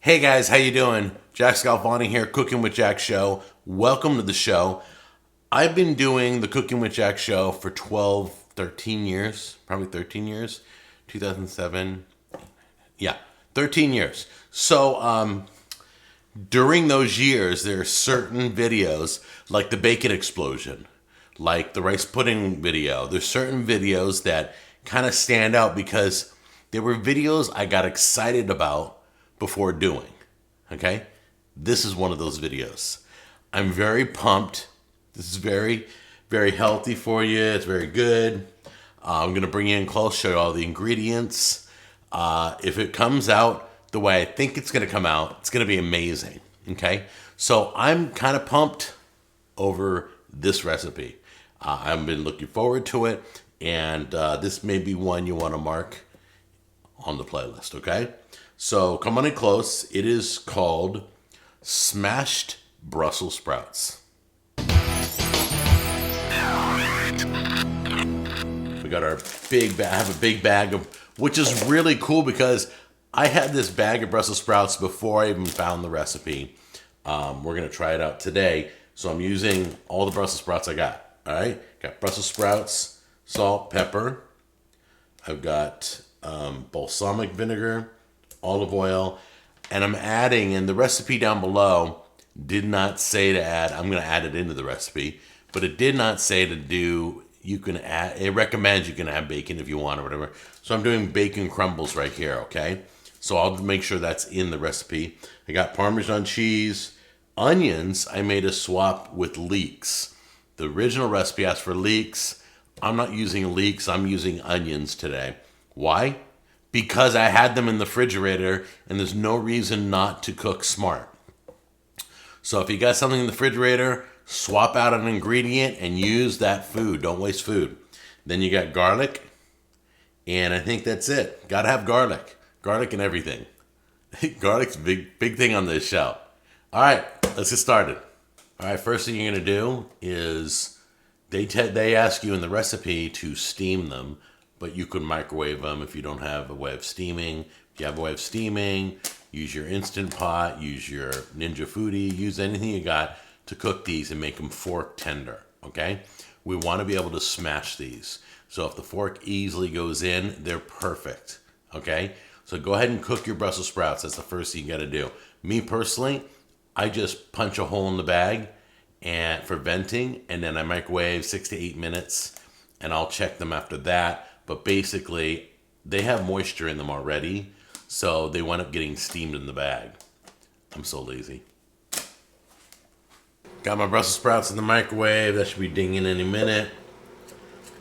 Hey guys, how you doing? Jack Scalfani here, Cooking with Jack show. Welcome to the show. I've been doing the Cooking with Jack show for 12, 13 years, probably 13 years, 2007. Yeah, 13 years. So, during those years, there are certain videos like the bacon explosion, like the rice pudding video. There's certain videos that kind of stand out because they were videos I got excited about before doing. Okay? This is one of those videos. I'm very pumped. This is very, very healthy for you. It's very good. I'm going to bring you in close, show you all the ingredients. If it comes out the way I think it's going to come out, it's going to be amazing. Okay? So I'm kind of pumped over this recipe. I've been looking forward to it, and this may be one you want to mark on the playlist, okay? So come on in close. It is called Smashed Brussels Sprouts. We got our big bag. I have a big bag of, which is really cool because I had this bag of Brussels sprouts before I even found the recipe. We're gonna try it out today. So I'm using all the Brussels sprouts I got. All right, got Brussels sprouts, salt, pepper. I've got balsamic vinegar, olive oil, and I'm adding, and the recipe down below did not say to add, I'm going to add it into the recipe, but it did not say to do, you can add, it recommends you can add bacon if you want or whatever. So I'm doing bacon crumbles right here, okay? So I'll make sure that's in the recipe. I got Parmesan cheese, onions. I made a swap with leeks. The original recipe asked for leeks. I'm not using leeks, I'm using onions today. Why? Because I had them in the refrigerator and there's no reason not to cook smart. So if you got something in the refrigerator, swap out an ingredient and use that food. Don't waste food. Then you got garlic, and I think that's it. Gotta have garlic. Garlic and everything. Garlic's a big thing on this show. All right, let's get started. All right, first thing you're gonna do is they ask you in the recipe to steam them, but you could microwave them if you don't have a way of steaming. If you have a way of steaming, use your Instant Pot, use your Ninja Foodie, use anything you got to cook these and make them fork tender, okay? We want to be able to smash these. So if the fork easily goes in, they're perfect, okay? So go ahead and cook your Brussels sprouts. That's the first thing you got to do. Me personally, I just punch a hole in the bag and for venting, and then I microwave 6 to 8 minutes, and I'll check them after that. But basically, they have moisture in them already, so they wind up getting steamed in the bag. I'm so lazy. Got my Brussels sprouts in the microwave. That should be dinging any minute.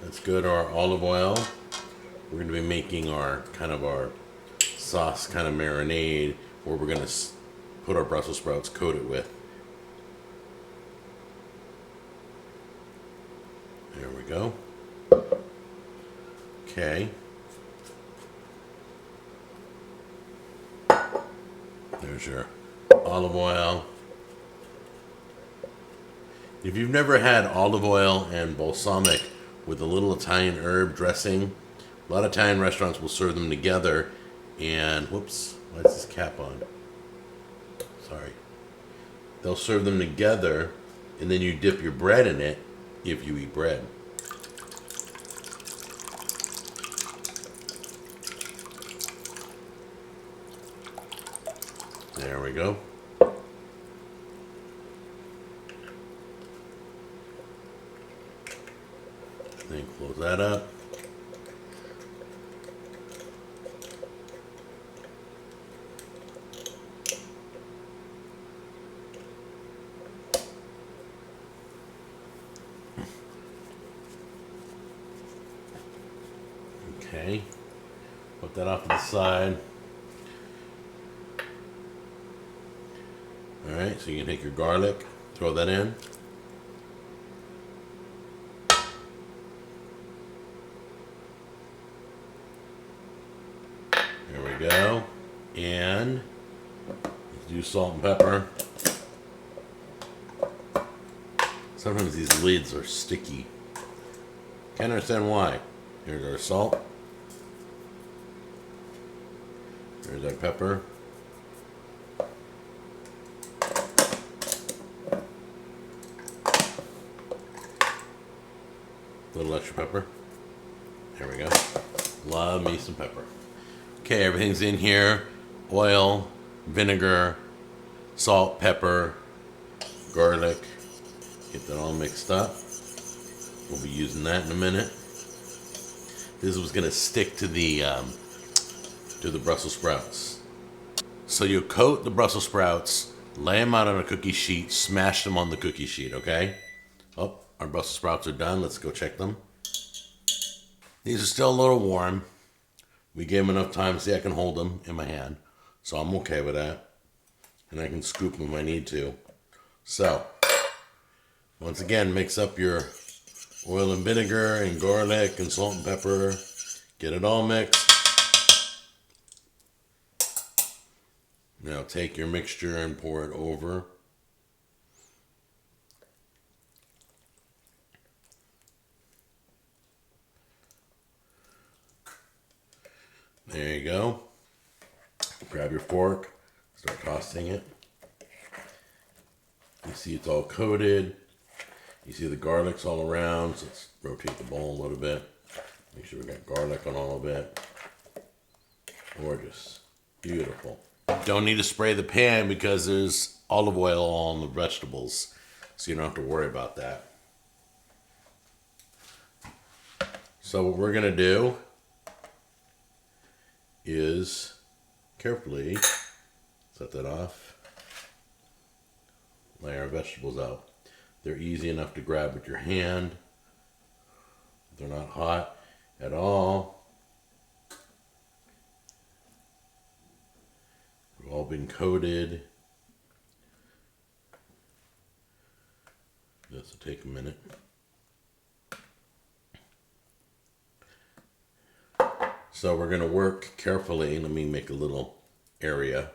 Let's go to our olive oil. We're going to be making our sauce kind of marinade, where we're going to put our Brussels sprouts coated with. There we go. Okay. There's your olive oil. If you've never had olive oil and balsamic with a little Italian herb dressing, a lot of Italian restaurants will serve them together. And, whoops, why is this cap on? Sorry. They'll serve them together, and then you dip your bread in it if you eat bread. There we go. Then close that up. Okay. Put that off to the side. Alright, so you can take your garlic, throw that in. There we go. And let's do salt and pepper. Sometimes these lids are sticky. Can't understand why. Here's our salt. There's our pepper. little extra pepper. There we go. Love me some pepper. Okay, everything's in here. Oil, vinegar, salt, pepper, garlic. Get that all mixed up. We'll be using that in a minute. This was gonna stick to the Brussels sprouts. So you coat the Brussels sprouts, lay them out on a cookie sheet, smash them on the cookie sheet, okay? Oh, our Brussels sprouts are done. Let's go check them. These are still a little warm. We gave them enough time to see I can hold them in my hand. So I'm okay with that. And I can scoop them if I need to. So, once again, mix up your oil and vinegar and garlic and salt and pepper. Get it all mixed. Now take your mixture and pour it over. There you go. Grab your fork, start tossing it. You see it's all coated. You see the garlic's all around, so let's rotate the bowl a little bit. Make sure we got garlic on all of it. Gorgeous. Beautiful. Don't need to spray the pan because there's olive oil on the vegetables, so you don't have to worry about that. So what we're gonna do is carefully set that off, lay our vegetables out. They're easy enough to grab with your hand. They're not hot at all. They've all been coated. This will take a minute. So we're going to work carefully. Let me make a little area.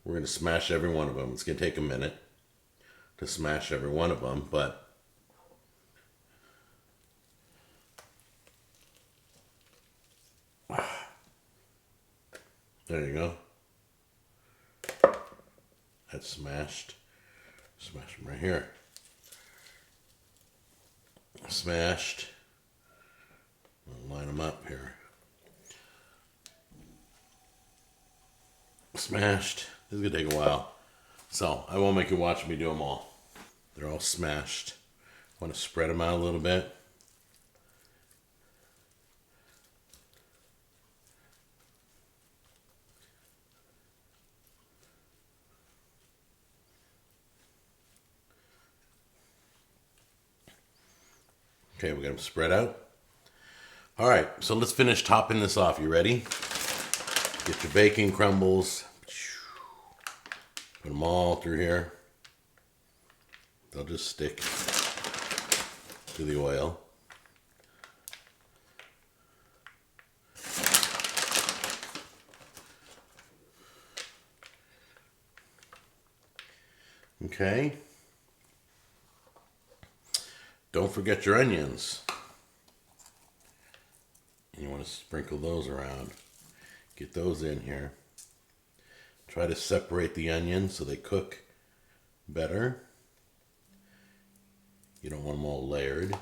We're going to smash every one of them. It's going to take a minute to smash every one of them, but there you go. That's smashed. Smash them right here. Smashed. I'll line them up here. Smashed. This is gonna take a while, so I won't make you watch me do them all. They're all smashed. I want to spread them out a little bit. Okay, we got them spread out. All right, so let's finish topping this off. You ready? Get your bacon crumbles. Put them all through here. They'll just stick to the oil. Okay. Don't forget your onions. And you want to sprinkle those around. Get those in here. Try to separate the onions so they cook better. You don't want them all layered.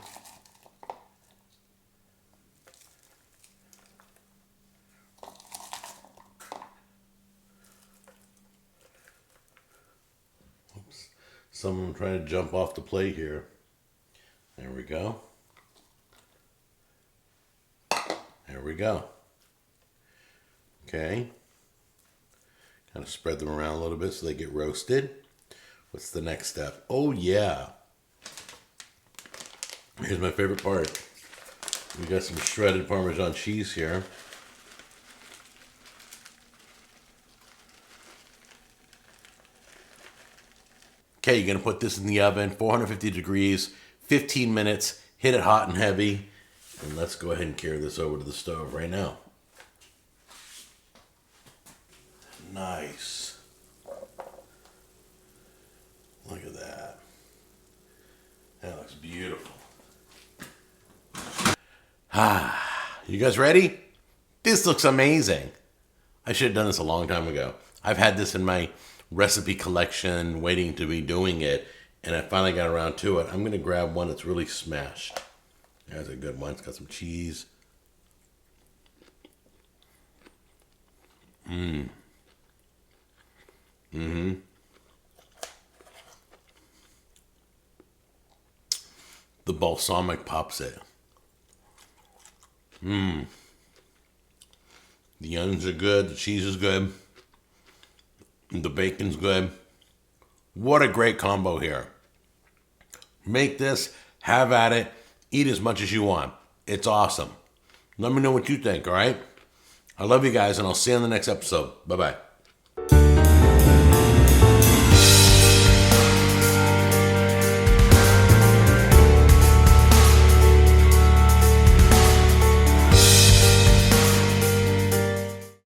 Oops. Some of them trying to jump off the plate here. There we go. There we go. Okay. Kind of spread them around a little bit so they get roasted. What's the next step? Oh yeah. Here's my favorite part. We got some shredded Parmesan cheese here. Okay, you're gonna put this in the oven, 450 degrees, 15 minutes, hit it hot and heavy, and let's go ahead and carry this over to the stove right now. Nice. Look at that. That looks beautiful. You guys ready? This looks amazing. I should have done this a long time ago. I've had this in my recipe collection, waiting to be doing it, and I finally got around to it. I'm going to grab one that's really smashed. That's a good one. It's got some cheese. The balsamic pops it. The onions are good. The cheese is good. And the bacon's good. What a great combo here. Make this, have at it, eat as much as you want. It's awesome. Let me know what you think, all right? I love you guys, and I'll see you on the next episode. Bye-bye.